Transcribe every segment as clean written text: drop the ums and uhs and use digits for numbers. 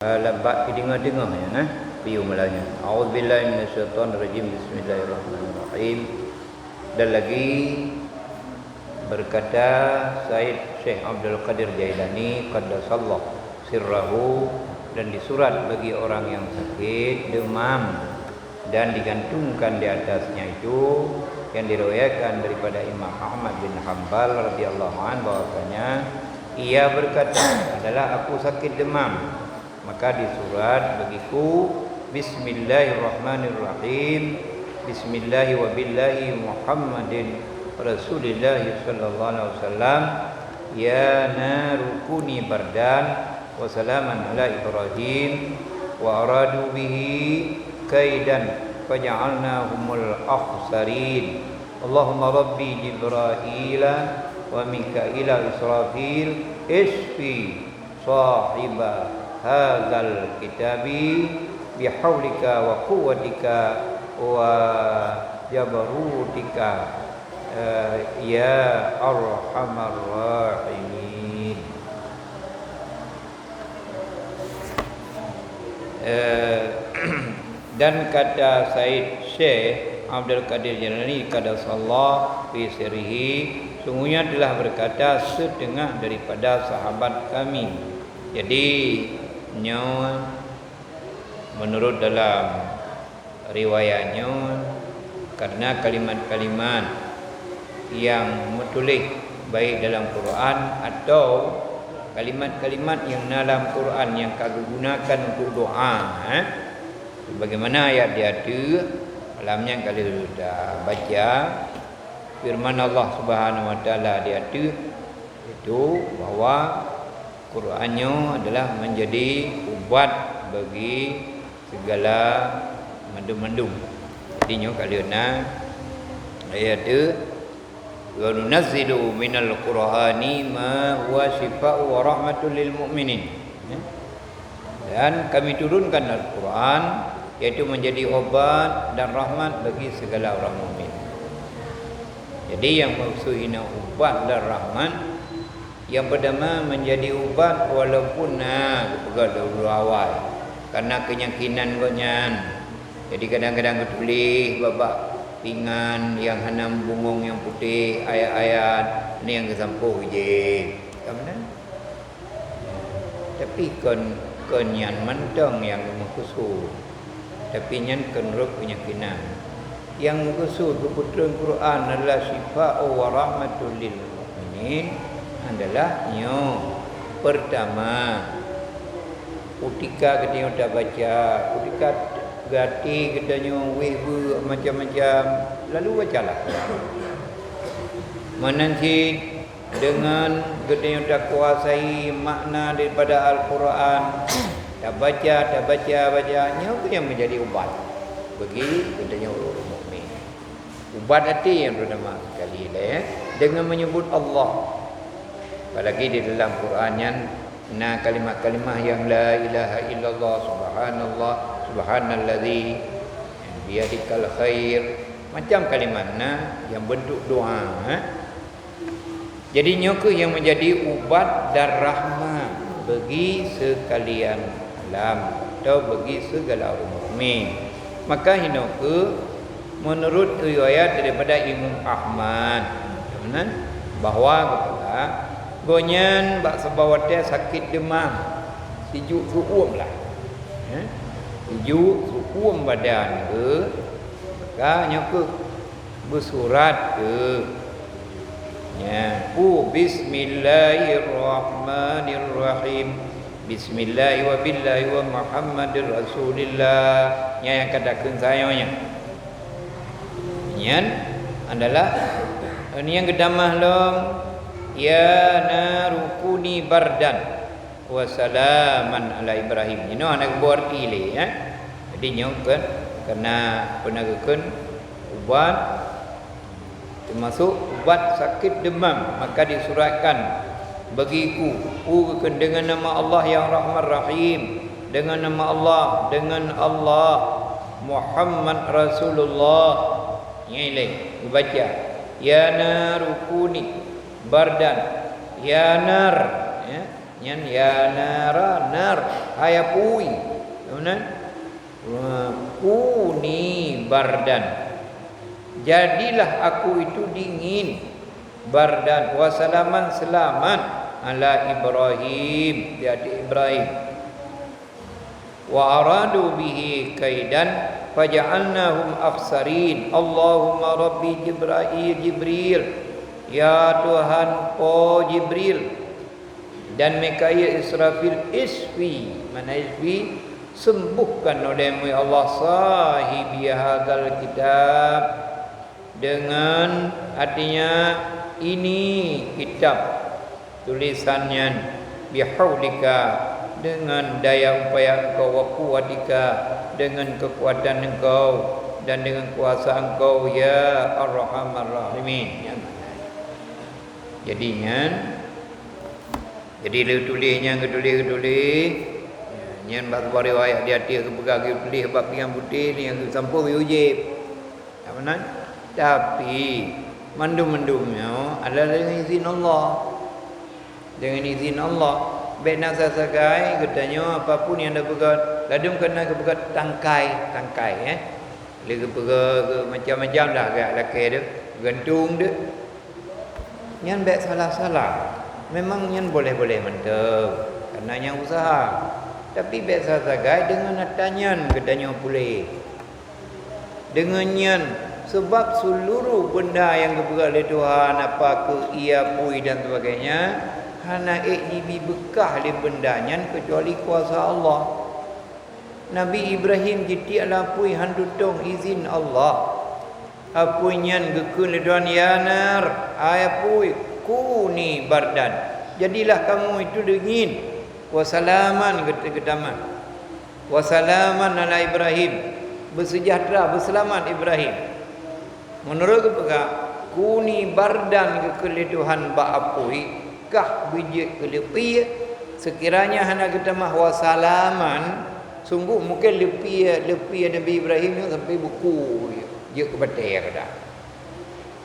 Lambat dengar-dengar ya, piu malanya. A'udzubillahi minasyaitonirrajim. Bismillahirrahmanirrahim. Dan lagi berkata Said Syekh Abdul Qadir Jailani qaddasallahu sirrahu, dan di surat bagi orang yang sakit demam dan digantungkan di atasnya itu yang diriwayatkan daripada Imam Ahmad bin Hanbal radhiyallahu anhu bahwasanya ia berkata, adalah aku sakit demam, maka di surat bagiku Bismillahirrahmanirrahim, Bismillahi wa billahi Muhammadin Rasulillah sallallahu alaihi wasallam, ya naru kuni bardan wa salaman ala Ibrahim wa aradu bihi kaidan faja'alnahumul akhsarin. Allahumma rabbi Jibraila wa Mikaila Israfil isfi sahiba hadzal kitabi bihaulika wa quwwatika wa jabarutika ya arhamar rahimin. Dan kata Said Syekh Abdul Qadir Jailani qaddasallahu fi sirrihi, sungguhnya telah berkata setengah daripada sahabat kami. Jadi menurut dalam riwayatnya, karena kalimat-kalimat yang menulis baik dalam Quran atau kalimat-kalimat yang dalam Quran yang kami gunakan untuk doa, bagaimana ayat dia tu alamnya kali sudah baca firman Allah Subhanahu wa taala dia tu itu bahwa Qurannya adalah menjadi ubat bagi segala mendung-mendung. Jadi nyo kaliana ayat tu wa nunazzilu minal qur'ani ma huwa shifaa'u wa rahmatul lil mu'minin. Dan kami turunkan Al-Quran yaitu menjadi obat dan rahmat bagi segala orang mukmin. Jadi yang maksudnya ubat dan rahmat, yang pertama menjadi ubat walaupun dulu awal karena keyakinan konyan. Jadi kadang-kadang ketulis babak pinggan yang hanam bungong yang putih ayat-ayat ni yang kesampuh je. Kemudian tapi konyan mentang yang mengkhusus, tapi nyan kenruk keyakinan yang mengkhusus keputusan Quran adalah sifa'u wa rahmatul lil mu'minin adalah pertama ketika kita dah baca, ketika gati katanya wehbu macam-macam, lalu bacalah. Menanti dengan katanya dah kuasai makna daripada Al-Quran, dah bacanya itu yang menjadi ubat bagi katanya orang mukmin. Ubat hati yang pertama sekali dengan menyebut Allah. Apalagi di dalam Quran yang kalimat-kalimah yang la ilaha illallah subhanallah subhanalladzi biyadikal khair, macam kalimat yang bentuk doa. Jadi nyoku yang menjadi ubat dan rahmat bagi sekalian alam atau bagi segala orang mukmin. Maka hinoku menurut riwayat daripada Imam Ahmad bahwa gonyan bak sebawatnya sakit demam, sejuk suum lah, sejuk suum badan ke, maka nyoku bersurat ke Bismillahirrahmanirrahim, Bismillahi wa billahi wa Muhammadir Rasulillah, yang katakan sayanya yan adalah ini yang kedamah long, ya narukuni bardan wa salaman ala Ibrahim. Ini anak berarti le Jadi nyokan karena penegakan ubat termasuk ubat sakit demam, maka disuratkan bagiku dengan nama Allah yang Rahman Rahim, dengan nama Allah Muhammad Rasulullah. Ini dibaca ya narukuni bardan, ya nar, ya nara nar hayapui. Kemudian kuni bardan, jadilah aku itu dingin. Bardan wa salaman, selamat ala Ibrahim, di atas Ibrahim. Wa aradu bihi kaidan faja'alnahum akhsarin. Allahumma rabbi Jibril, ya Tuhan po Jibril dan Mikail Israfil, isfi, mana isfi, sembuhkan olehmu ya Allah sahibi hadal kitab, dengan artinya ini kitab tulisannya, bihaulika, dengan daya upaya engkau, wa quwwatika, dengan kekuatan engkau dan dengan kuasa engkau ya Arhamar Rahimin. Jadinya jadi tulisnya ketulis yang baru riwayat dia ke berbagai tulis bab yang putih ni yang sampul wajib. Tak benar? Tapi mandum-mandumnya adalah dengan izin Allah. Dengan izin Allah. Baik nak sasagai katanya apapun yang dah pegat, ladum kena ke pegat tangkai Dia ke pegat macam-macam dah agak laki dia, gantung dia. Yang baik salah-salah. Memang yang boleh-boleh mentep kerana yang usaha. Tapi baik sasagai dengan atanyan katanya boleh. Dengan yang sebab seluruh benda yang kepegat oleh Tuhan, apa ke ia pui dan sebagainya, hana ikni bekah le bendanya kecuali kuasa Allah. Nabi Ibrahim jiti ala pui handutong izin Allah. Apunyan gekun le Tuhan ya nar, ay pui kuni bardan. Jadilah kamu itu dingin. Wasalaman ketaman. Wasalaman ala Ibrahim. Bersejahtera, berselamat Ibrahim. Menurut kepeka kuni bardan ke Tuhan ba apui kah bijik kelepi sekiranya hana kita mah wasalaman, sungguh mungkin lepi Nabi Ibrahim yang sampai buku je ke batai kada.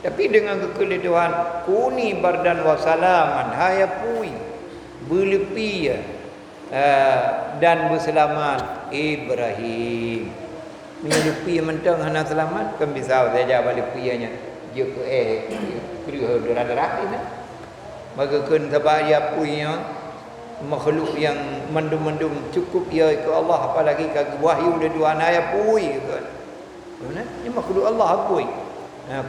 Tapi dengan kekele Tuhan kuni bardan wasalaman hayapui berlepi dan berselamat Ibrahim. Menyelepi mentang hana selamat kan bisa saja balik pianya je ke kriha darah ini. Maka kun sabaya punya makhluk yang mendum-mendum cukup ia ke Allah, apalagi ke wahyu dari Tuhan ayat pui kan. Ini makhluk Allah pui.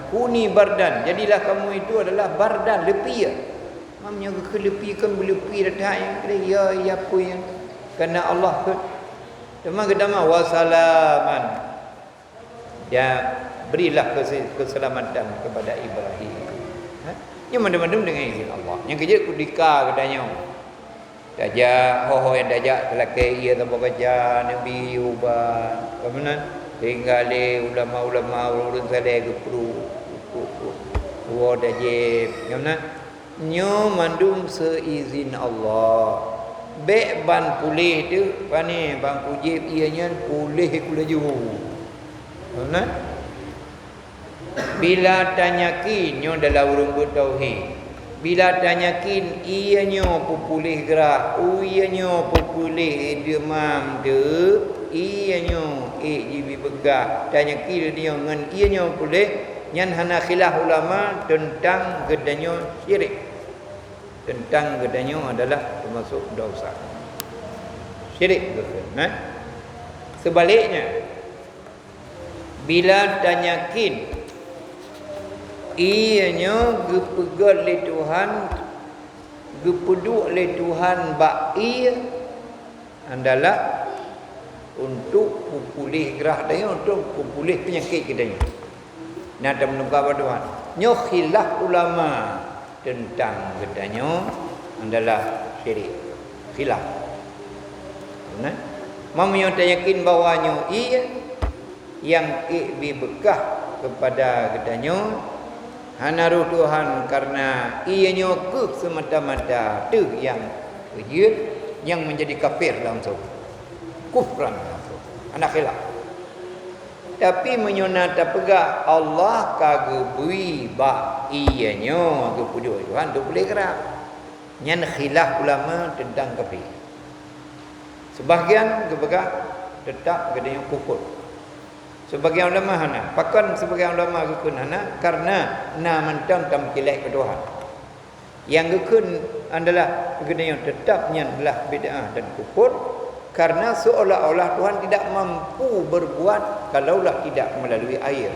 Kuni bardan, jadilah kamu itu adalah bardan, lepi ya. Mamnya ke lepi kan berlepi dah yang ya pui karena Allah ke cuma kedama wasalaman. Ya berilah keselamatan kepada Ibrahim. Yang mandum-mandum dengan izin Allah. Yang kerja kudika katanya. Dajak ho yang dajak lelaki ia tanpa baca Nabi ubah. Kemudian tinggal ulama-ulama urun saleh ke perlu. Wa dajib. Kemudian nyo mandum seizin Allah. Bek ban pulih tu pani bang kujib ianya pulih kula ju. Kemudian bila tanyakin nyo dalam urung tauhid, bila tanyakin ianyo pulih gerak, ianyo pulih demam de, ianyo jibi begah, tanyakin dia ngan ianyo pulih, nyan hana khilaf ulama tentang gedanyo syirik. Tentang gedanyo adalah termasuk dosa. Syirik betul, Sebaliknya bila tanyakin ianya gepegat le Tuhan, gepeduk le Tuhan bak ia adalah untuk pulih gerah dia, untuk pulih penyakit kita ni. Nak menunggu pada Tuhan. Nyo khilaf ulama tentang katanya adalah syirik. Khilaf. Nah, mamanya yakin bahawanya ia yang ikbi bekah kepada katanya hana ruh Tuhan karena ianya ke semata-mata tu yang wujud yang menjadi kafir langsung. Kufran langsung. Anak khilaf. Tapi menyonata pegak Allah kagebui ba ianya kepada Tuhan tu boleh gerak. Nyan khilaf ulama tentang kafir. Sebahagian kepegang tetap gedenya kufur. Sebagian ulama hana, pakan sebagian ulama kekun hana karena na mantam tam kilek ke Tuhan. Yang kekun adalah gedenya tetapnya adalah bid'ah dan kufur karena seolah-olah Tuhan tidak mampu berbuat kalaulah tidak melalui air.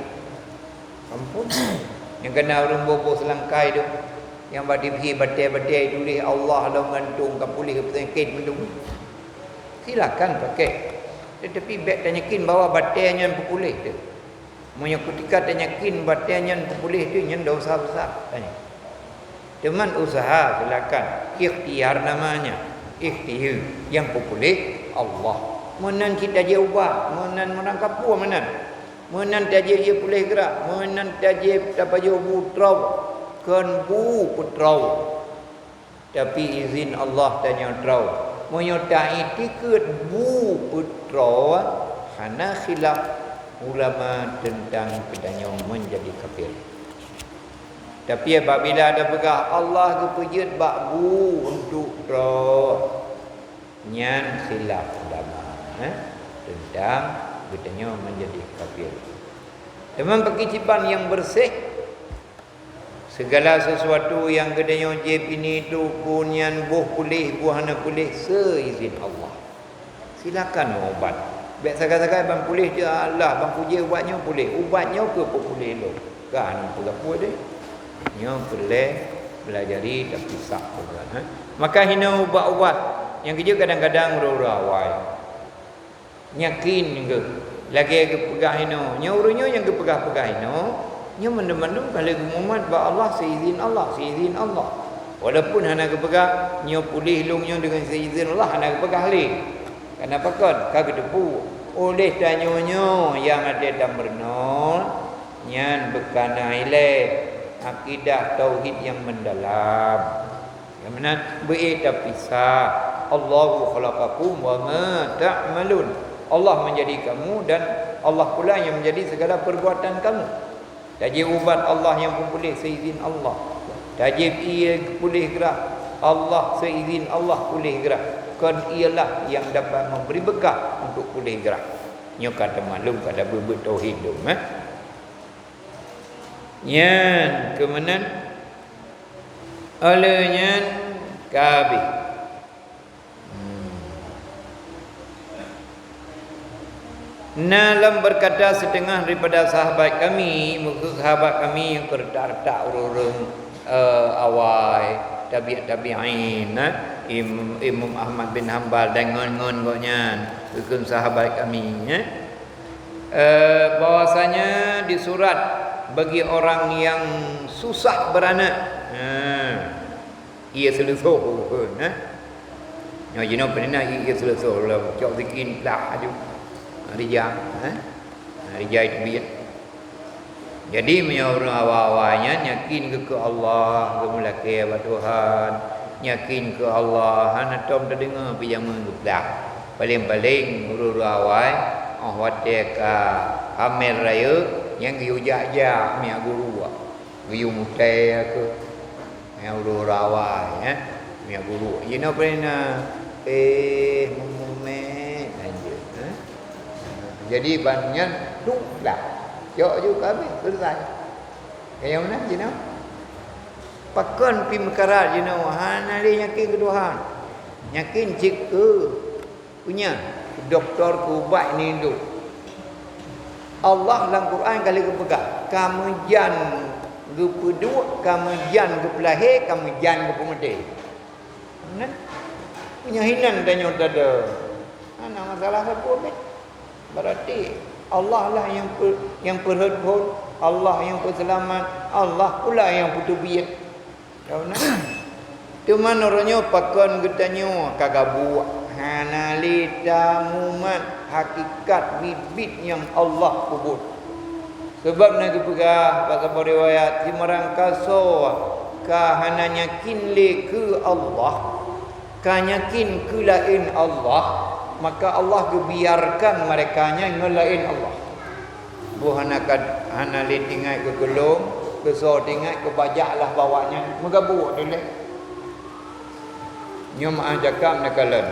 Mampu. Yang kena orang bobo selangkai tu, yang badi pergi batai-batai tulis Allah lah gantung kan pulih ke penyakit mendung. Silakan pakai. Tetapi baik tak yakin bahawa batainya pulih tu. Monya ketika tak yakin batainya pulih tu yang dosa besar tanya. Teman usaha silakan. Ikhtiar namanya. Ikhtiar yang pulih Allah. Menan kita je ubah, menan merangkap puas menan. Menan taje dia pulih gerak, menan taje dapat je butrau. Kan bu putrau. Tapi izin Allah tanya trau. Menyertai tiket bu putrau karena khilaf ulama tentang kedanya menjadi kafir. Tapi apabila ada pegah Allah kepejut bak bu untuk trau nyan khilaf ulama tentang kedanya menjadi kafir. Teman perkicipan yang bersih segala sesuatu yang gedenya jeb ini tu punyan buah pulih, buah hana pulih seizin Allah. Silakan ubat. Baik sakai-sakai bang pulih je Allah, bang puji ubatnya pulih. Ubatnya ke pulih lo. Kan pula puas deh. Nya boleh belajari tapi sak pula. Maka hina ubat-ubat yang kerja kadang-kadang ura-urawai. Yakin ke lagi ke pegah hina. Nya urunyo yang ke pegah-pegah hina. Nya mendem-mendem kalau Muhammad ba Allah seizin Allah, seizin Allah. Walaupun hana kepegah nya pulih lungnya dengan seizin Allah hana kepegah leh. Kenapa kan? Kagak depu. Oleh tanyonya yang ada dalam bernol nyan bekana ile akidah tauhid yang mendalam. Yang mana beita pisah. Allahu khalaqakum wa ma ta'malun. Allah menjadi kamu dan Allah pula yang menjadi segala perbuatan kamu. Tajib ubat Allah yang pulih seizin Allah. Tajib ia pulih gerak Allah seizin Allah pulih gerak. Kan ialah yang dapat memberi bekal untuk pulih gerak. Nya kata maklum kada berbet tauhid tu Nyan kemenan olehnya kabeh. Nalam berkata setengah daripada sahabat kami, muka sahabat kami yang kerta-kerta orang awal tabi'in, Imam Ahmad bin Hanbal dan ngon-ngon goknya, bukan sahabat kami bahwasanya di surat bagi orang yang susah beranak, ia selesai pun ya you know pernah ia selesai lah cok bikin lah aduh Rijal Rijal itu biar. Jadi orang awal-awalnya yakin ke Allah, ke mulaki kepada Tuhan, yakin ke Allah, hana tom terdengar pinjaman gedak. Paling-paling guru awal watek amir raya yang diujak-jak mi guru. Guru mutai ke yang guru awal mi guru. You know pernah jadi banyak duklah. Jok juga habis selesai. Kayak mana je noh? Pakon pi mekarat je noh. Hana dia yakin ke Tuhan. Yakin jika punya doktor ku ubat ni tu. Allah dalam Quran kali kepegang. Kamu jan ke peduk, kamu jan ke pelahir, kamu jan ke pemati. Mana? Punya hinan tanya tada. Ana masalah apa ni? Berarti Allah lah yang perhut, Allah yang perselamat, Allah pula yang putu biat. Tahu nak? Tu mana orangnya pakon getanya kagak buat. Hanalita mumat hakikat bibit yang Allah kubur. Sebab nak pegah pasal riwayat si merangkaso ka hananya kinle ke Allah, ka yakin ke lain Allah. Maka Allah kebiarkan merekanya ngelain Allah. Buhana hana le tinggal ke gelong, ke so tinggal ke bajaklah bawanya, megabu dulu. Nyom ajakam nakalan.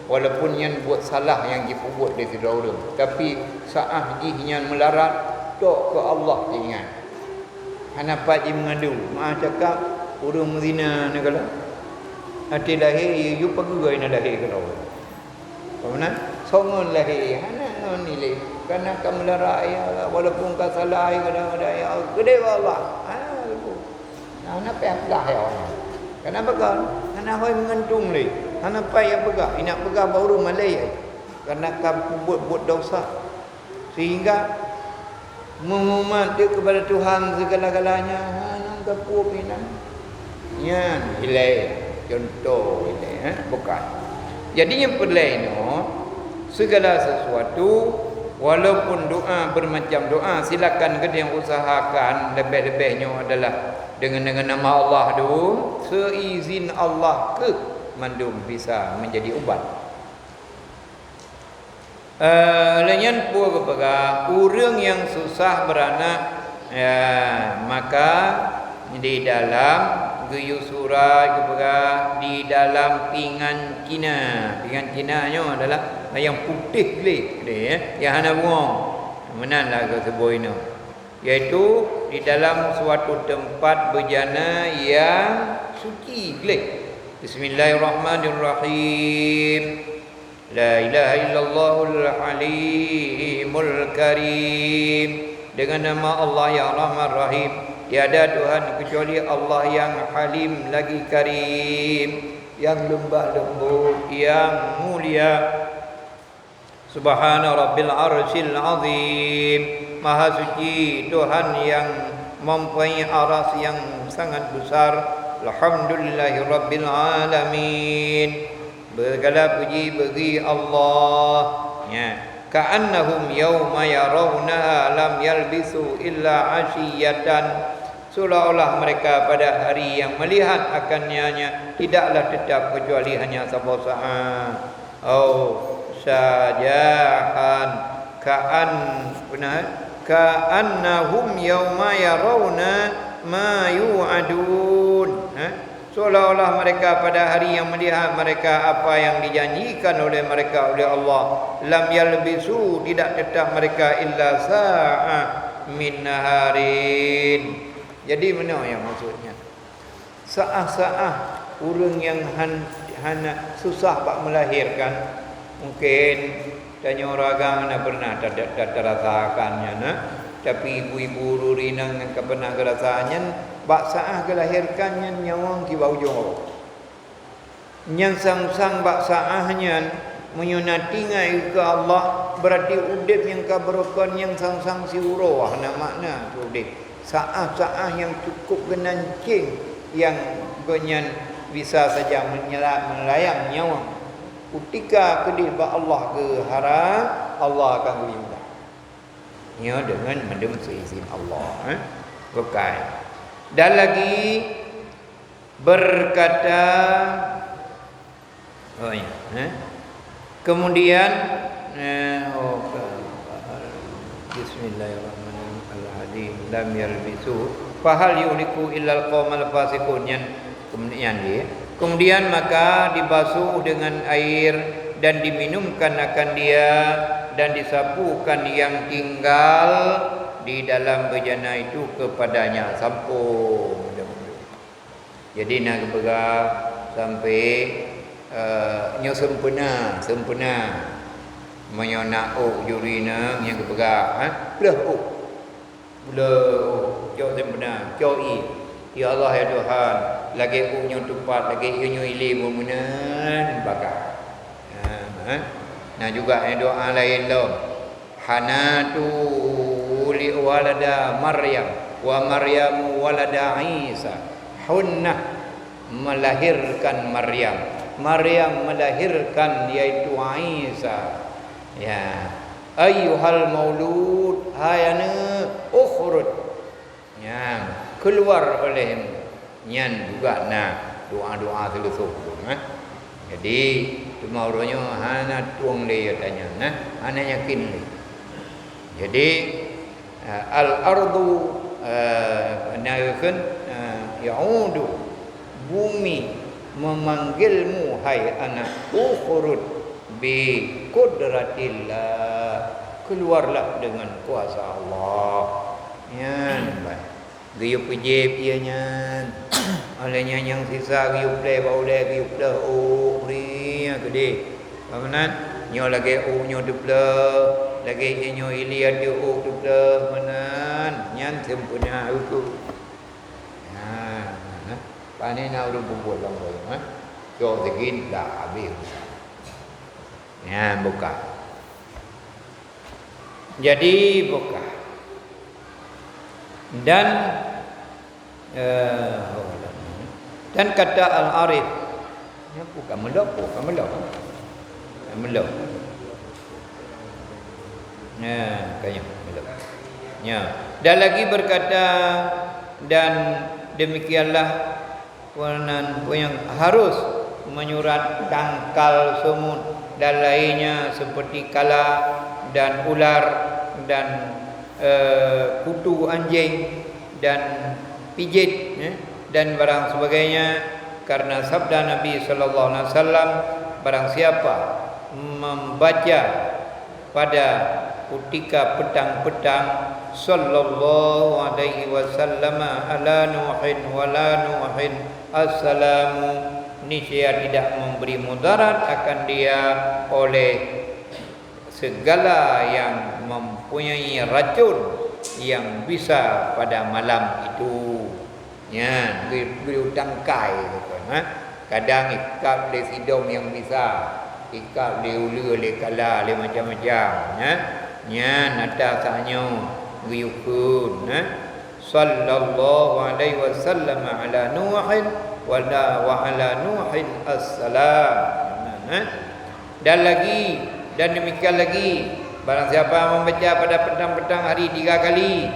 walaupun yang buat salah yang dia buat dia tidak urung, tapi saah jih yang melarat tok ke Allah ingat. Hanapat dia mengadu, maaf cakap urung zina ni kalau hati lahir you pergi ina lahir kalau. Pernah songon lahir hana non ni kerana kamu melarat ya walaupun kau salah kadang-kadang ya gede Allah. Nah, apa ya orang. Kenapa kan? Karena hoi mengantung le. Karena apa yang pegang? Nak pegang baru malai. Karena kamu buat dosa. Sehingga memumat dia kepada Tuhan segala-galanya. Nang kapu pinan. Yan, ilai. Contoh ini, bukan. Jadinya pelai no, segala sesuatu walaupun doa bermacam doa, silakan kita yang usahakan lebih-lebihnya adalah dengan nama Allah tu, seizin Allah ke mandum bisa menjadi ubat. Lenyan pun kepada orang yang susah beranak, maka di dalam geyu surat kepada di dalam pinggan Cina nya adalah yang putih leh, yang hana buang. Menanlah ke sebuah ini. Iaitu di dalam suatu tempat berjana yang suci gelap. Bismillahirrahmanirrahim. La ilaha illallahul alimul karim. Dengan nama Allah yang Rahman Rahim, tiada Tuhan kecuali Allah yang Halim lagi Karim, yang lembah lembut, yang mulia. Subhana rabbil arsyil azim. Maha suci Tuhan yang mempunyai aras yang sangat besar. Alhamdulillahi rabbil alamin. Segala puji bagi Allah. Ya. Ka'annahum yawma yarawnaha lam yalbisu illa ashiyatan. Seolah-olah mereka pada hari yang melihat akannya tidaklah tetap kecuali hanya sebuah saat. Oh, sajahan ka'annahum yawma yarawna ma yu'adun. Seolah-olah mereka pada hari yang melihat mereka apa yang dijanjikan oleh mereka oleh Allah. Lam yalbisu, tidak tetap mereka illa sa'a min naharin. Jadi mana yang maksudnya? Saah-saah orang yang hana susah bak melahirkan. Mungkin tanya orang mana pernah terasakannya nah. Tapi ibu-ibu rurinang yang pernah kerasaannya bak saah kelahirkannya nyawang ki baujong. Yang sang-sang bak saahnya menyunati ngai ke Allah berarti udip yang kabarokon yang sang-sang si uroh nah makna tu udip. Saah-saah yang cukup genancing yang benyan bisa saja melayang nyawang. Ketika kedih bak Allah ke haram, Allah akan beri mudah. Ya dengan mendem seizin Allah. Bukan. Dan lagi berkata kemudian Bismillahirrahmanirrahim al-hadim lam yalbisu fahal yuliku illal qaumal fasiqun. Kemudian maka dibasuh dengan air dan diminumkan akan dia dan disapukan yang tinggal di dalam bejana itu kepadanya sampung. Jadi nak bergerak sampai sempena menyonak jurina yang bergerak belah jauh sempena jauh ya Allah ya Tuhan lagi punya tupat lagi inya ili memunan bakar. Nah juga doa lain loh. Hanatu li walada Maryam wa Maryamu walada Isa. Hunnah melahirkan Maryam. Maryam melahirkan yaitu Isa. Ya. Ayyuhal maulud hayana ukhruj. Ya, keluar oleh nyan juga nah doa-doa selusuh. Jadi cuma orangnya hana tuang dia tanya nah hana yakin dia. Jadi al-ardu naikun yaudu bumi memanggilmu hai anak ukhruj bi qudratillah, keluarlah dengan kuasa Allah. Nyan baik giyup ujib ianya olehnya yang sisa giyup le baule giyup le ri gede pamanan nyo lagi nyo duple lagi nyo ilia dia duple manan nyan sempurna itu. Nah pane na urung buat lang boy yo segin dah habis. Ya buka. Jadi buka. Dan kata Al-Arif, ya bukan melok. Ya, kayaknya melok. Ya, dan lagi berkata dan demikianlah yang harus menyurat dangkal semut dan lainnya seperti kala dan ular dan kutu anjing dan pijit dan barang sebagainya, karena sabda Nabi sallallahu alaihi wasallam, barang siapa membaca pada ketika petang-petang sallallahu alaihi wasallam ala nuhin wala nuhin assalamu, niscaya tidak memberi mudarat akan dia oleh segala yang mempunyai racun yang bisa pada malam itu. Ya, beri tangkai gitu, kadang ikat le sidom yang bisa, ikat le ulu le kala le macam-macam, nya nada sanyo guyukun, sallallahu alaihi wasallam ala nuhin wa ala nuhin assalam. Dan lagi dan demikian lagi, barang siapa membaca pada petang-petang hari 3 kali,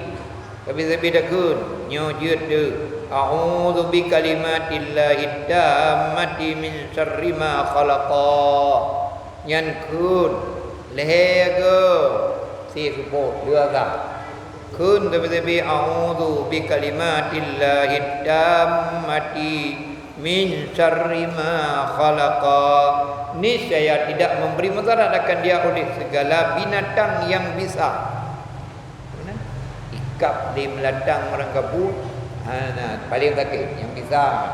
tapi dakun nyo jeut de a'udzu bi kalimatillahi tammati min syarri ma khalaqa, nyan kun lehego si support dua ka kun tapi a'udzu bi kalimatillahi tammati min syarri ma khalaqa, niscaya tidak memberi mudarat akan dia oleh segala binatang yang bisa. Ikap di melatang orang kabut, paling sakit yang bisa.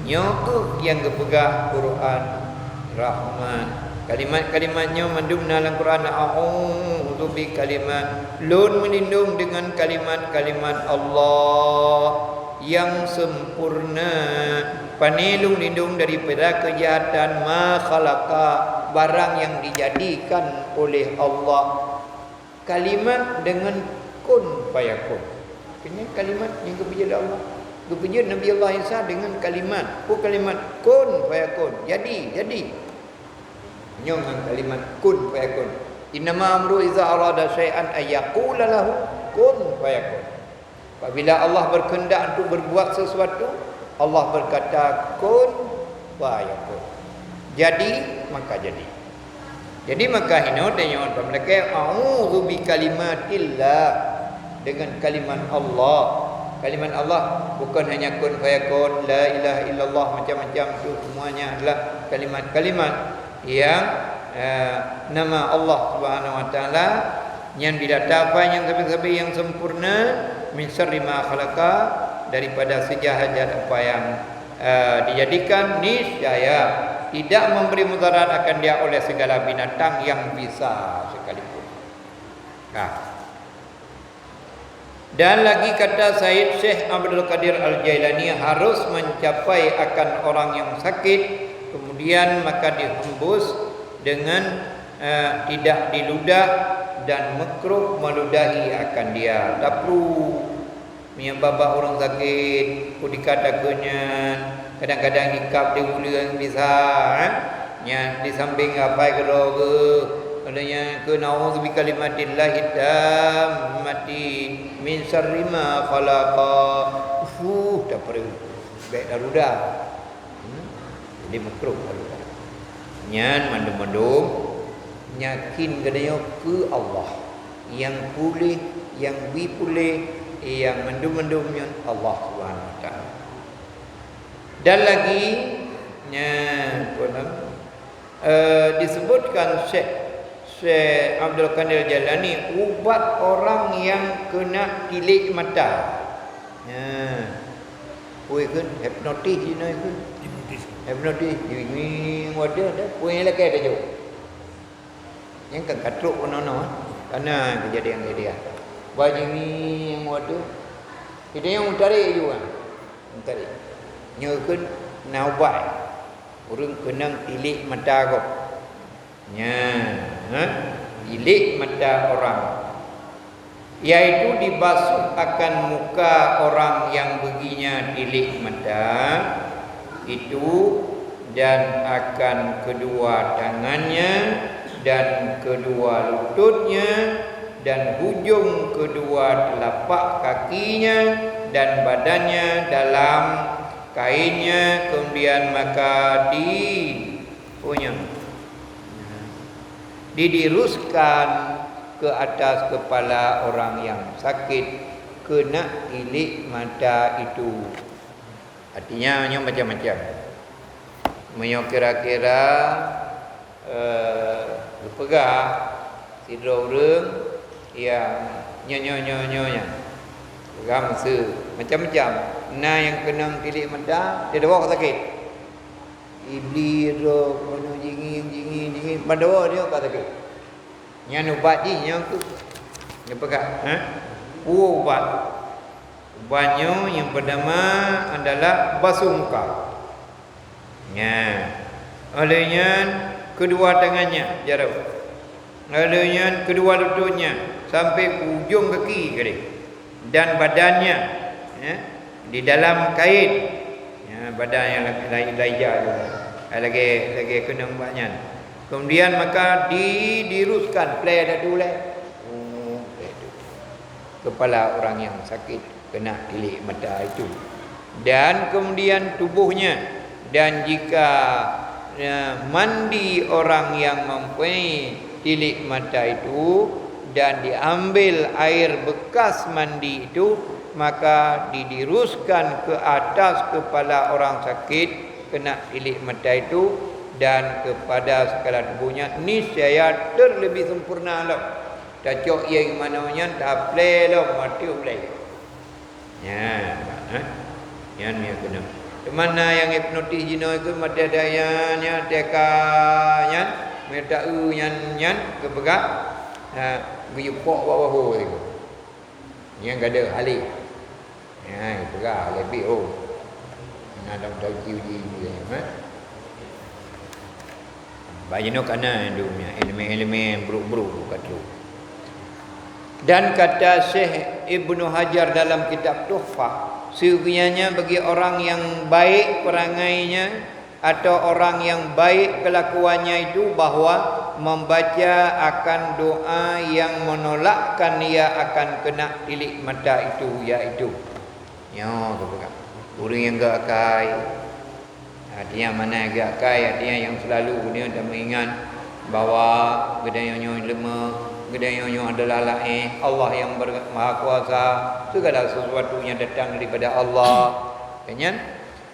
Nyo tu yang kepegah Quran Rahman. Kalimat-kalimatnya mandum dalam Quran, a'udzu bi kalimat, lun melindung dengan kalimat-kalimat Allah yang sempurna, panelung lindung daripada kejahatan ma khalaqa, barang yang dijadikan oleh Allah. Kalimat dengan kun fayakun, ini kalimat yang kepujian Allah, kepujian Nabi Allah Isa dengan kalimat, kalimat kun fayakun, jadi dengan kalimat kun fayakun. Innama amru iza arada syai'an ayyaqula lahu kun fayakun. Apabila Allah berkehendak untuk berbuat sesuatu, Allah berkata kun fayakun, jadi maka jadi. Jadi maka hino tanya orang mereka a'udzu bi kalimatillah, dengan kalimat Allah. Kalimat Allah bukan hanya kun fayakun, la ilaha illallah, macam-macam itu semuanya adalah kalimat-kalimat yang nama Allah Subhanahu wa taala yang didatangkan yang sabi-sabi yang sempurna, min syarri ma khalaqa, daripada sejahat apa yang dijadikan, niscaya tidak memberi mudarat akan dia oleh segala binatang yang bisa sekalipun. Dan lagi kata Said Syekh Abdul Qadir Al-Jailani, harus mencapai akan orang yang sakit, kemudian maka dihembus dengan tidak diludah, dan makruh meludahi akan dia. Tak perlu menyebabkan orang sakit dikatakannya kadang-kadang hikap di hulu yang bisa, nya di samping apa ke adanya ke na'udzu bi kalimatillahi tammati min syarri ma khalaqa, tak perlu baik darudah. Jadi makruh darudah. Nyan mandum-mandum nyakin kadanya ke Allah yang pulih, yang bipulih, yang mendum-mendumnya Allah Subhanahu wa taala. Dan lagi Disebutkan Syekh Abdul Qadir Jailani ubat orang yang kena tilik mata. Puai kan hipnotis ni kan. Hipnotis ini ada puai lagi ada jo. Yang kan katruk nono karena kejadian dia. Baju ni yang ada. Kita yang tarik juga. Tarik. Nyakan naubat. Orang kena tilik mata kau. Tilik mata orang. Iaitu dibasuh akan muka orang yang baginya tilik mata itu, dan akan kedua tangannya dan kedua lututnya dan hujung kedua telapak kakinya dan badannya dalam kainnya, kemudian maka didiruskan ke atas kepala orang yang sakit kena tilik mata itu. Artinya macam-macam. Menyo kira-kira pegah sidro urang yang nyo pegah masa macam-macam. Nah yang kena tilik mata dia bawa sakit. Iblis ro kono jingin pandawa dia kat sakit. Yang ubat ni yang tu dia pegang ubat. Ubatnya yang pertama adalah basuh muka. Olehnya kedua tangannya jarau. Olehnya kedua lututnya sampai ujung kaki ke dia. Dan badannya di dalam kain. Badan yang laija tu. Lagi kena ubatnya. Kemudian maka diruskan play dah tu kepala orang yang sakit kena tilik mata itu, dan kemudian tubuhnya. Dan jika mandi orang yang mempunyai tilik mata itu dan diambil air bekas mandi itu, maka didiruskan ke atas kepala orang sakit kena tilik mata itu, dan kepada segala tubuhnya. Niscaya terlebih sempurna lah. Cocok yang mananya tak play lah mati play. Yang ni kena. Di mana yang hipnotis jino itu mati dayanya tekanya minta nyan kepegak guyupok bawah itu. Yang ada hali. Pegak lebih Ada tahu ji Bajino kana dunia elemen-elemen buruk-buruk kata. Dan kata Syekh Ibnu Hajar dalam kitab Tuhfah, sebenarnya bagi orang yang baik perangainya atau orang yang baik kelakuannya itu, bahawa membaca akan doa yang menolakkan ia akan kena tilik mata itu, iaitu orang yang gak kai. Artinya mana agak kai, artinya yang selalu dia dah mengingat bahawa gedayonyo lemah, gedayonyo adalah lain. Allah yang Maha Kuasa, segala sesuatunya datang daripada Allah. Kan?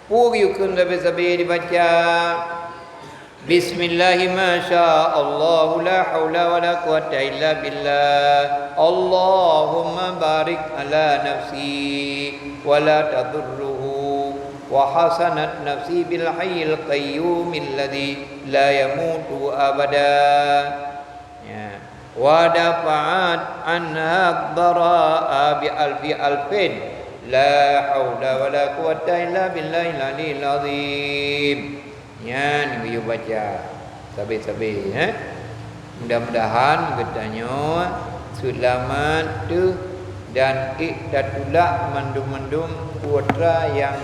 Puriukun sabi-sabi dibaca Bismillahirrahmanirrahim. Allahu la haula wala quwata illa billah. Allahumma barik ala nafsi wala tadurruhu wa hasanat nafsi bil hayyil qayyum alladhi la yamutu abada. Wa dafa'at anha dharaa bi alfin la haula wala quwata illa billahil aliyil azim. Yang you baca sabi-sabi mudah-mudahan katanya selamat tu dan ikdatullah mendum-mendum putra yang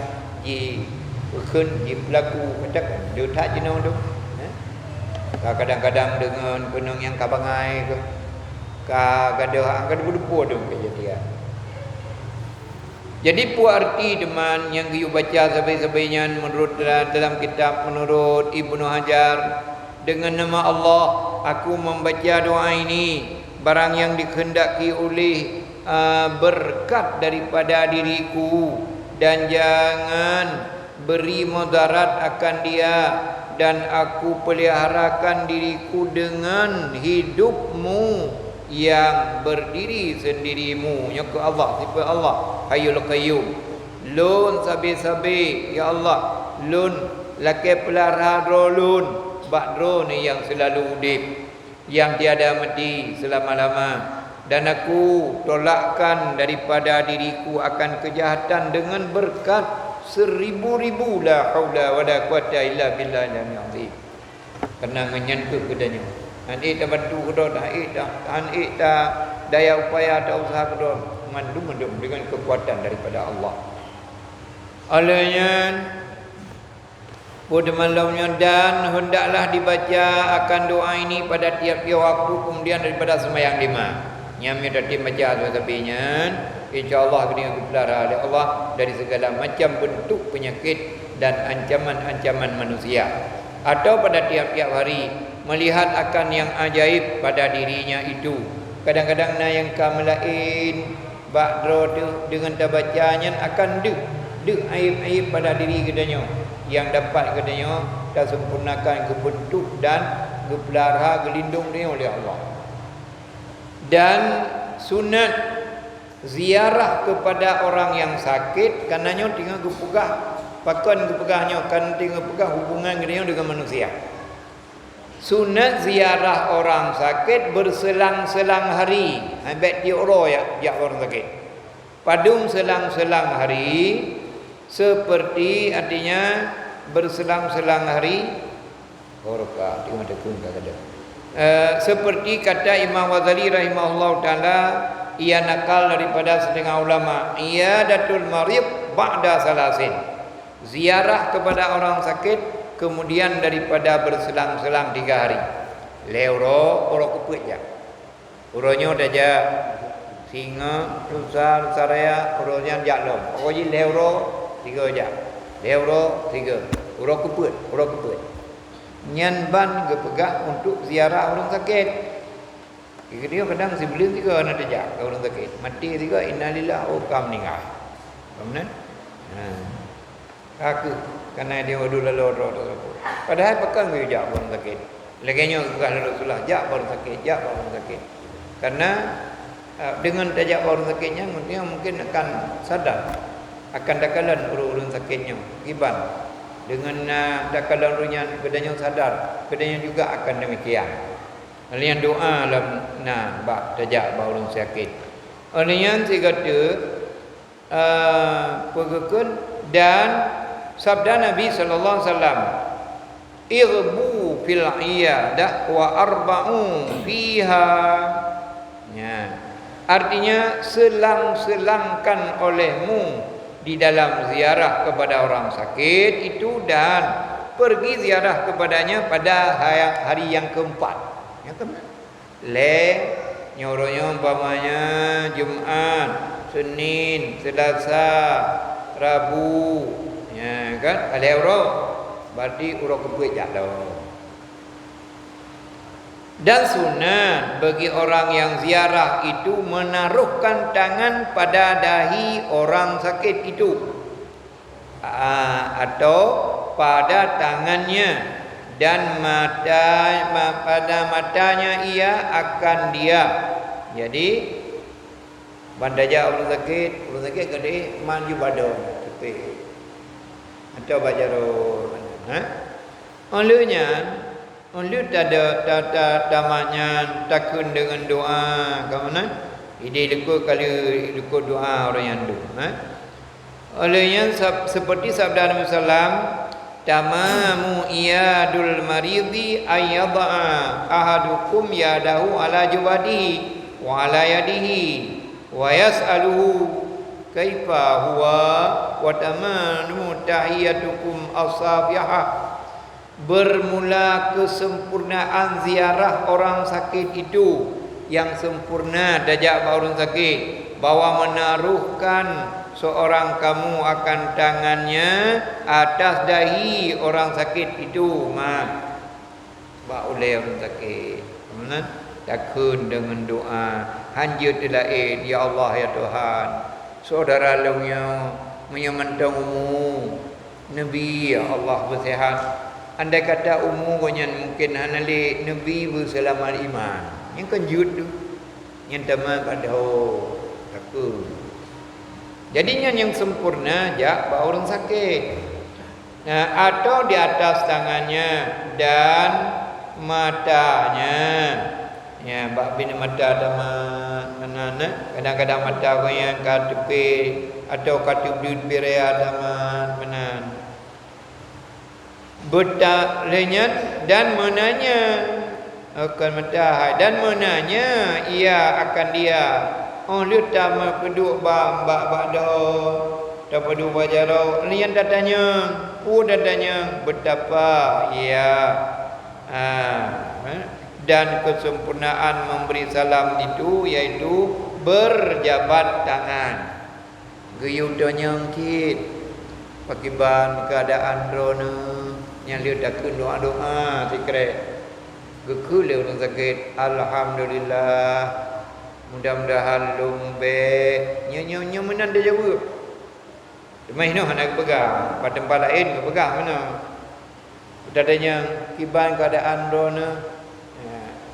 bukan berlaku katakan dia tak jenau tu. Kadang-kadang dengan penung yang kabangai ke gadah angkat berdepa tu kejadian. Jadi arti deman yang you baca sabai-sabainya menurut dalam kitab menurut Ibnu Hajar, dengan nama Allah aku membaca doa ini, barang yang dikehendaki oleh berkat daripada diriku, dan jangan beri mudarat akan dia, dan aku peliharakan diriku dengan hidupmu yang berdiri sendirimu. Ya ke Allah, sifat Allah Hayyul Qayyum. Lun sabi-sabi ya Allah, lun laki pelihara lun bakdro ni yang selalu udip, yang tiada mati selama-lama. Dan aku tolakkan daripada diriku akan kejahatan dengan berkat 1000 la haula wala quwata illa billahi al-azim. Kena menyentuh kedanya. Anik dah bantu kedon, anik dah daya upaya dah usaha kedon. Mandum dengan kekuatan daripada Allah. Olehnya pada malamnya, dan hendaklah dibaca akan doa ini pada tiap-tiap waktu kemudian daripada sembahyang 5. Yang menjadi baca sebabnya insyaallah dengan dipelihara oleh Allah dari segala macam bentuk penyakit dan ancaman-ancaman manusia. Atau pada tiap-tiap hari melihat akan yang ajaib pada dirinya itu. Kadang-kadang na yang kamelain bakdro tu dengan tabacanya akan de aib-aib pada diri kedanya yang dapat kedanya dah sempurnakan kebentuk dan kepelihara gelindung dia oleh Allah. Dan sunat ziarah kepada orang yang sakit, karenanya tinggal kepegah pakon kepegahnya kan tinggal pegah hubungan dia dengan manusia. Sunat ziarah orang sakit berselang-selang hari. Habis dia ya orang sakit. Padum selang-selang hari, seperti artinya berselang-selang hari. Orka tengok tekun kada. Seperti kata Imam Ghazali rahimahullah taala, ia nakal daripada setengah ulama, iyadatul marid ba'da salasin. Ziarah kepada orang sakit kemudian daripada berselang-selang 3 hari. Leuro oro kuput ya. Uronya daja singa, lusa, saraya, uronya jaklom. Oji leuro 3 jam. Leuro 3. Uro kuput. Nyan ban gepegah untuk ziarah orang sakit. Dia kadang sebelum 3 nak dejak orang sakit. Mati 3 innalillah kam meninggal. Benar? Aku kerana dia wadu lalu. Padahal pekan dia jak orang sakit. Laginya bukan Rasulullah jak orang sakit. Karena dengan tajak orang sakitnya mungkin akan sadar akan dakalan urun sakitnya iban. Dengan dakalan runya bedanya sadar, bedanya juga akan demikian. Kalian doa dalam bab tajak orang sakit. Kalian si kata pegekeun dan sabda Nabi sallallahu alaihi wasallam, irbu fil iyadah wa arba'u fiha. Ya. Artinya selang-selangkan olehmu di dalam ziarah kepada orang sakit itu, dan pergi ziarah kepadanya pada hari yang keempat. Ya kan? Nyoronya umpamanya Jumat, Senin, Selasa, Rabu. Ya kan? Ada urut. Berarti urut kebuat jatuh. Dan sunat bagi orang yang ziarah itu menaruhkan tangan pada dahi orang sakit itu, atau pada tangannya, dan pada matanya ia akan dia. Jadi bandaja orang sakit gede maju badon tepi atau bajaro. Oleh ada tamanya takun dengan doa kawana. Ide lekuk kali lekuk doa orang yang tu. Olehnya seperti sabda Nabi sallam, tamamu iyadul maridi ayyada'a ahadukum yadahu ala jawadihi wa ala yadihi wa yas'aluhu kaifa huwa wa tamanu tahiyatukum as-safihah. Bermula kesempurnaan ziarah orang sakit itu yang sempurna dajak orang sakit, bahwa menaruhkan seorang kamu akan tangannya atas dahi orang sakit itu, ba oleh orang sakit. Kemudian takun dengan doa, hanjut ilahi, ya Allah ya Tuhan, saudara longnya menyemantangmu Nabi ya Allah bersihat. Andai kata umurnya mungkin hanali Nabi berselamat iman. Yang kejut tu. Yang teman pada takut. Jadinya yang sempurna jak bawa orang sakit. Nah, atau di atas tangannya dan matanya. Ya, bak bina mata mana kadang-kadang mata kau yang kat tepi atau kat bibir ada mana. Betak lenyat dan menanya akan matahari dan menanya ia akan dia. Oh dia tak mempeduk bak dah. Tak pedu bajaro. Lian datanya. Datanya betapa ia dan kesempurnaan memberi salam itu yaitu berjabat tangan. Geyudanya ngkit. Pakiban keadaan drone yang dia takut doa-doa sikret. Geku le orang sakit. Alhamdulillah. Mudah-mudahan lumbe. Nyonya menan dia jawab. Demai noh nak pegang. Pada tempat lain ke pegang mana? Dadanya kiban keadaan drone.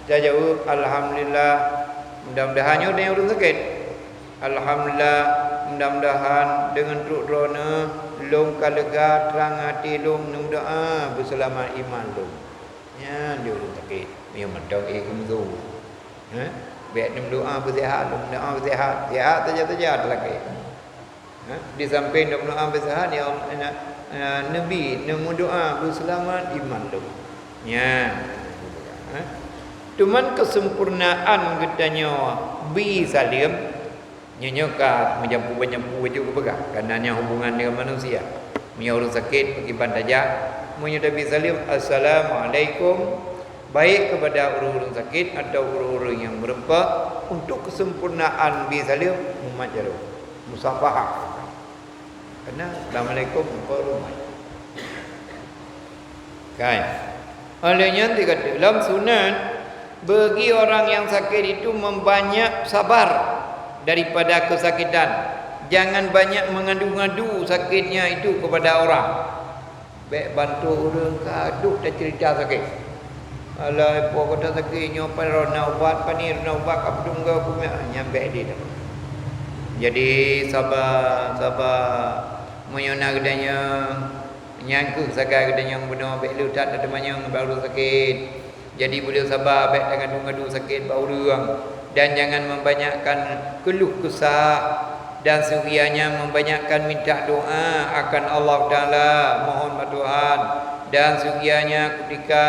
Dia jawab alhamdulillah. Mudah-mudahan dia orang sakit. Alhamdulillah. Mudah-mudahan dengan truk drone long kalega terang hati long nung doa berselamat iman long. Ya dia orang sakit. Dia mentang kumzu. Baik nung doa bersihat, nung doa bersihat. Sihat saja lagi. Di samping doa bersihat ya Nabi nung doa berselamat iman long. Ya. Cuman kesempurnaan katanya bi salim nyoka menyampu itu kepegang karenanya hubungan dengan manusia. Punya orang sakit pergi bandajak punya Nabi salim assalamualaikum baik kepada orang-orang sakit atau orang-orang yang merempak untuk kesempurnaan bi salim umat jarum musafahah. Karena assalamualaikum warahmatullahi kan. Olehnya dikatakan dalam sunat bagi orang yang sakit itu membanyak sabar daripada kesakitan. Jangan banyak mengadu-ngadu sakitnya itu kepada orang. Baik bantu orang kaduh dah cerita sakit. Alah apa kata sakitnya pada ubat panir ubat abdung ke kumia nyampe dia. Jadi sabar menyona gedanya nyangkut sagai gedanya benar baik lu tak ada temannya baru sakit. Jadi boleh sabar baik dengan ngadu sakit bau ruang dan jangan membanyakkan keluh kesah dan sekiranya membanyakkan minta doa akan Allah Taala mohon pada Tuhan dan sekiranya ketika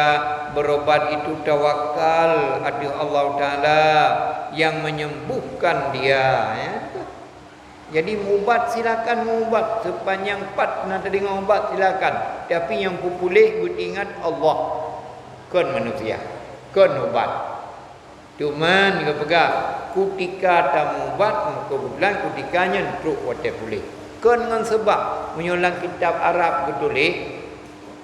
berobat itu tawakal ada Allah Taala yang menyembuhkan dia ya. Jadi mubat silakan mubat sepanjang 4 nak dengar ubat silakan tapi yang pulih beringat Allah. Kon manusia, kon ubat. Cuman jika pegang kutika tamu ubat kebetulan kutikanya truk water pulih. Kon dengan sebab menyulang kitab Arab betulis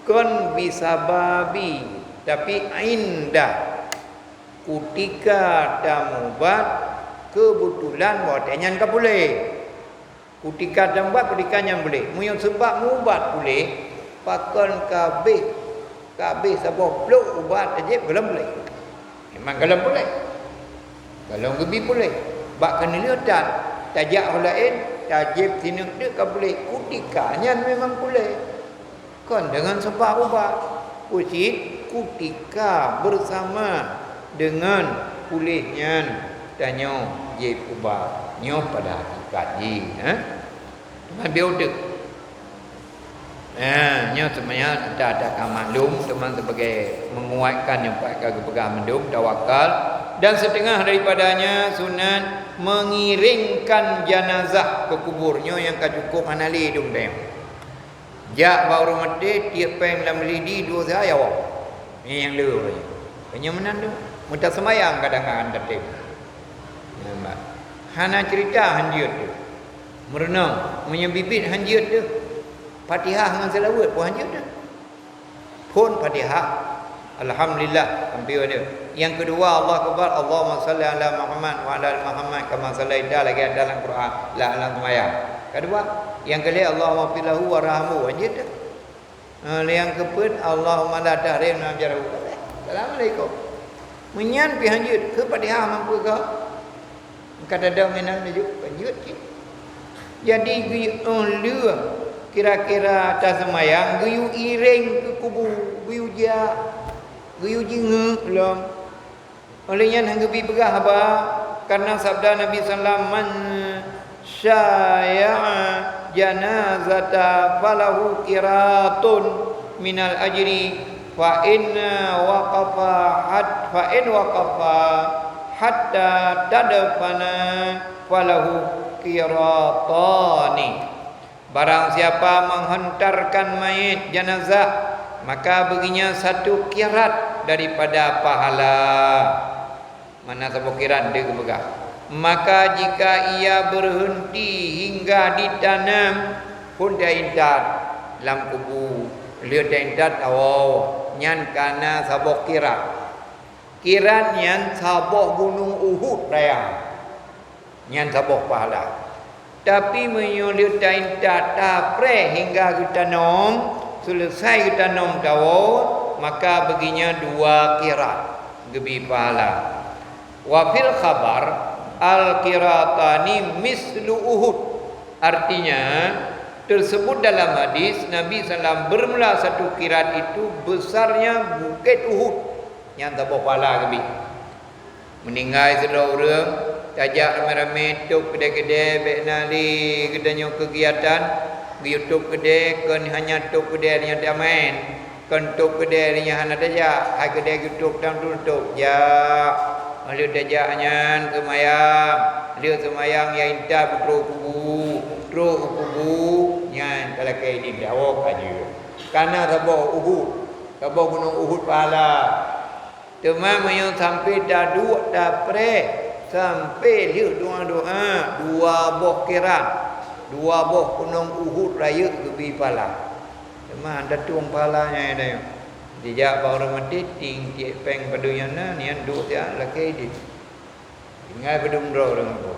kon bisa babi tapi indah kutika tamu ubat kebetulan watenya enggak boleh. Kutika tamu ubat kutikanya boleh. Menyulang sebab ubat boleh pakon kabeh sabah peluk ubat ajib gelam boleh. Memang gelam boleh. Kalau gebi boleh. Bak kena lihat tajak orang lain, tajib tinuk dia kan boleh. Kutikanya memang boleh. Kan dengan sebab ubat. Kucit kutika bersama dengan pulihnya tanya jib ubat. Nyo pada hakikat ji, Teman biodek. Nya sebenarnya ada maklum teman sebagai menguatkan yang pakai pegang mendung tawakal dan setengah daripadanya sunat mengiringkan jenazah ke kuburnya yang cukup anali dum dem. Jak baru mati tiap peng dalam lidi dua saya awak. Ini yang lu. Punya menan tu. Mudah semayang kadang-kadang tertib. Nampak. Hana cerita hanjut tu. Merenang menyebibit hanjut tu. Fatihah dengan selawat pun hanya dah. Pun Fatihah alhamdulillah hampir ada. Yang kedua Allah akbar Allahumma salli ala Muhammad wa ala Muhammad kama sallaita lagi dalam Quran la alam semaya. Kedua, yang kali Allahumma filahu warhamhu hanya dah. Yang keput Allahumma la tahrim nam jarahu. Assalamualaikum. Menyan pi hanjut ke padihah mampu ke? Kata dah menang menuju hanjut ke. Jadi lua kira-kira tak semayang guyu iring ke kubu, guyu dia, guyu jingu belum. Olehnya hang gebi begah apa? Karena sabda Nabi sallallahu man syaya'a janazata falahu qiratun minal ajri fa in waqafa hatta tadfana falahu qiratani. Barang siapa menghantarkan mayit jenazah maka baginya satu kirat daripada pahala. Mana satu kirat dia kebegah. Maka jika ia berhenti hingga ditanam pun dia intat dalam kubu. Dia intat awal nyan kana sabok kirat. Kirat nyan sabok gunung Uhud raya. Nyan sabok pahala. Tapi menyulit intat tapre hingga kita nom, selesai kita nom tahu, maka baginya 2 kirat gebi pahala. Wa fil khabar al-qiratani mislu Uhud. Artinya tersebut dalam hadis Nabi SAW bermula 1 kirat itu besarnya bukit Uhud yang tak pahala gebi. Meninggal sedar orang tajak ramai-ramai tuk kedai-kedai baik nali kedanya kegiatan YouTube kedai kan hanya tuk kedai yang dia main kan tuk kedai yang hanya tajak hai kedai YouTube tam tutup ya lalu tajaknya semayang dia semayang yang indah teruk kubu yang kalau kayak di dawak aja karena sabah Uhud sabah gunung Uhud pahala cuma yang sampai dah dua dah pre sampai dia doa-doa 2 boh kirat 2 boh gunung Uhud raya gebi pahala cuma ada tuang pahalanya ada dia baru mati tinggi peng padunya na nian duk dia laki di tinggal bedung ro dengan tu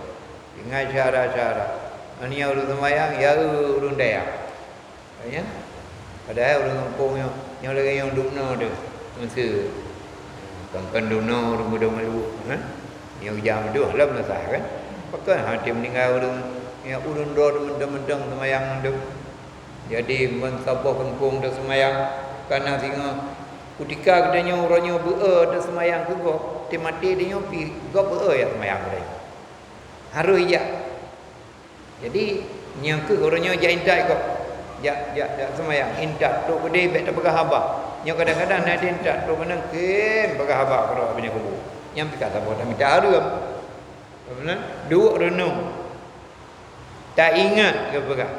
tinggal cara-cara ani urus semayang ya urus daya ya padahal urus kampungnya yang lagi yang duk no tu mesti kan duk no urus malu yang jam tu lah sah kan pakai hati meninggal urus yang urus ro mendem semayang tu jadi mensabah kampung dah semayang karena singa ketika kedanya orangnya dah semayang ke go mati dia pi go ya semayang dia harus ya jadi yang ke orangnya jaintai go ja semayang intak tu gede bet tak pegah haba yang kadang-kadang nak intak tu menang kem pegah haba kalau punya kubu yang pika tak boleh minta harum benar dua renung tak ingat ke pegah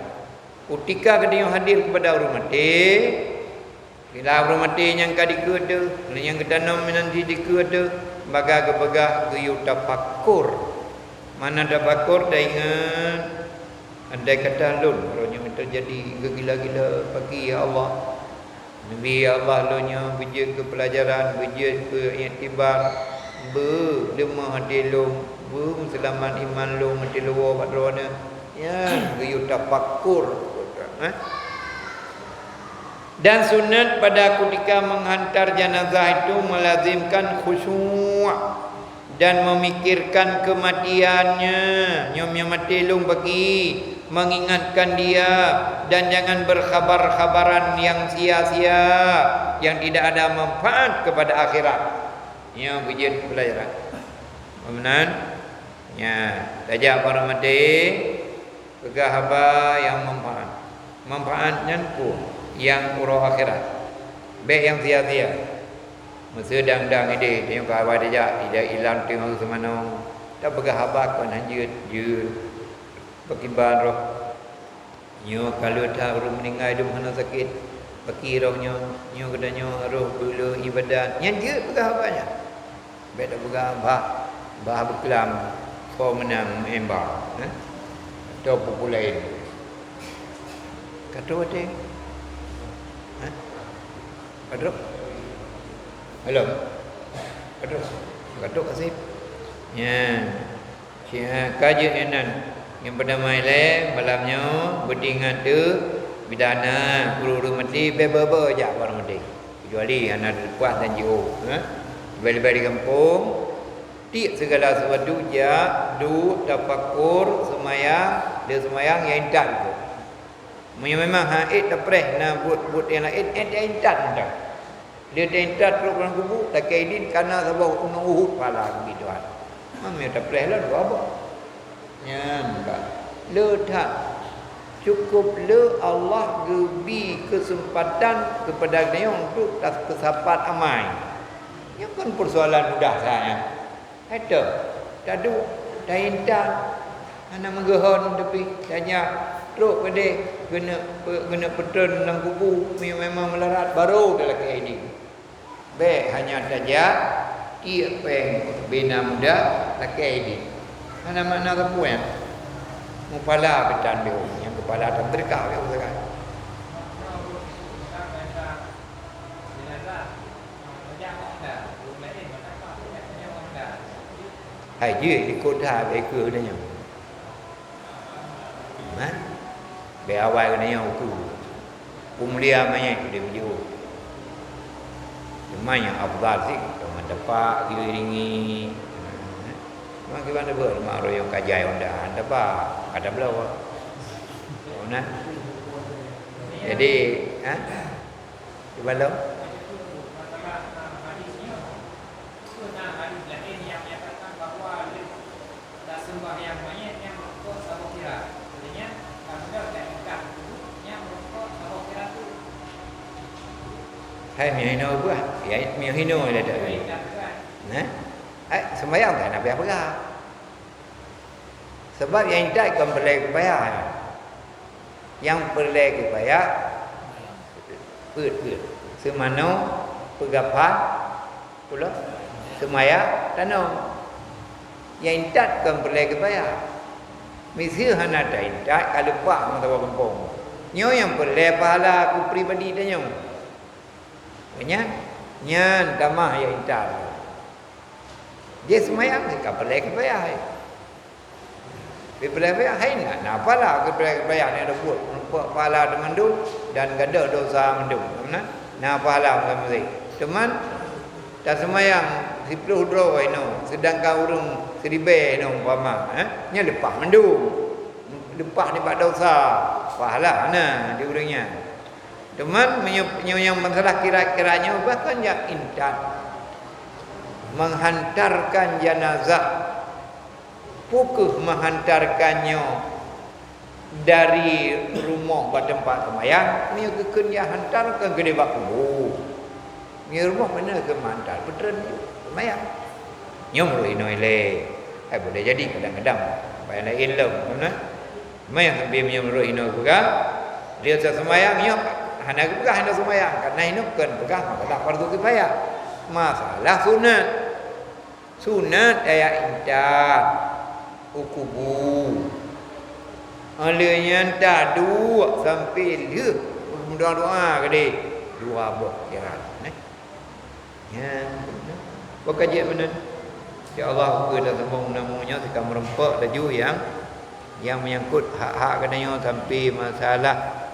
ketika kedanya hadir kepada orang mati bila orang mati yang kadi kuda, yang ketanam nanti di kuda, baga kebagah kuyu tafakur. Mana tafakur dah ingat. Andai kata lun, orangnya minta jadi gila-gila pagi ya Allah. Nabi ya Allah lunya bijak ke pelajaran, bijak ke iktibar, lemah hati lung, selamat iman lung hati luar padrona. Ya, kuyu tafakur. Dan sunat pada ketika menghantar jenazah itu melazimkan khusyuk dan memikirkan kematiannya. Nyomnya mati lung bagi mengingatkan dia dan jangan berkhabar-khabaran yang sia-sia yang tidak ada manfaat kepada akhirat. Yang ujian pelajaran. Benar? Ya, tajak para mati pegah haba yang manfaat. Manfaatnya pun yang urus akhirat baik yang sia-sia masa dang-dang ide dia kawan dia tidak hilang tengok semana tak pegah habak kan hanya je pakiban roh nyo kalau tak orang meninggal dia mana sakit paki rohnya nyo kedanya roh bulu ibadat yang je pegah habaknya baik tak pegah habak bah berkelam kau menang embang atau popular kata dia Aduk. Halo. Aduk. Aduk kasih. Ya. Sia kaji enan. Yang pada mai le malamnya berdingat tu Bidana guru mesti bebe je orang mesti. Kecuali anak puas dan jiu. Balik di kampung tiap segala sesuatu je tafakur semayang dia semayang yang intan tu. Memang haid tapres na buat yang lain intan dah. Dia intan terus orang kubu tak kaidin karena sebab gunung Uhud pala begitu kan. Memang tapres lah dua apa. Ya, enggak. Le tak cukup le Allah beri kesempatan kepada dia untuk kesapat amai. Yang kan persoalan mudah saya. Ada, tak ada, dah intan, anak menggehon tapi tanya teruk ke dia kena petun dalam kubu memang melarat baru dalam ini. Baik hanya saja ia peng bina muda laki ini. Mana tahu yang mupala betan dia yang kepala dan terkau yang sekarang. Hai je di kota beka dia nyam. Be awal kena yang aku. Umulia banyak dia video. Cuma yang afdal sih dengan dapat diiringi. Memang kita ada ber mak royong kajai onda dapat ada belau. Nah. Jadi, di belau sembahyang banyak yang merokok sabuk kira. Artinya kalau dah ikat yang merokok sabuk kira tu. Hai mihino buah. Ya mihino ada dah. Nah. Sembahyang tak nak apa-apa. Sebab yang tak kan perlu bayar. Yang perlu bayar put. Semano pegapan pula semaya tanam. Yang intat kan perlu bayar. Mesti hana tak intat kalau pak mata kampung. Nyo yang perlu pahala aku pribadi dia nyo. Banyak nyan tamah yang intat. Dia semayang kan perlu bayar. Bila bayar hai nak apalah aku perlu bayar ni ada buat pahala temandu dan gada dosa mandu. Nah pahala mesti. Teman tak semayang 10 draw ino sedangkan urung 1000 ino umpama nya lepas mendung lepas ni bak dosa pahala nah di urangnya teman yang masalah kira-kiranya bahkan yang intan menghantarkan jenazah pukul menghantarkannya dari rumah ke tempat sembahyang ni keken dia hantarkan ke dekat kubur ni rumah mana ke mantar petren semayang nyom ino ile boleh jadi kadang-kadang bayar lain lah mana semayang sambil nyom ino juga dia semayang nyom hana juga hana semayang karena ino kan pegang maka tak fardu kifayah masalah sunat ayat indah ukubu alanya tak dua sampai dia doa ke dia dua buah kira ya, kajian benar. Ya Allah, kita sembung namanya kita merempak laju yang menyangkut hak-hak kenanya sampai masalah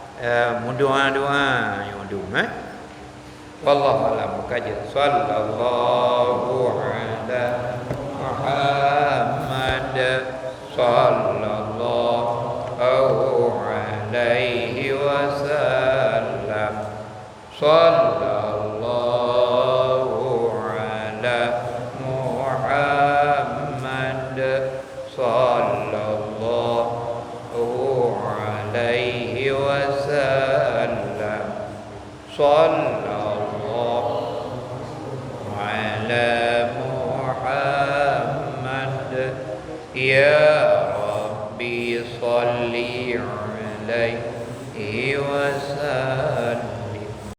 doa yang doa. Wallahu a'lam kajian. Sallallahu ala Muhammad sallallahu alaihi wasallam. Sallallahu ala Muhammad ya Rabbi salli alaihi wasallam.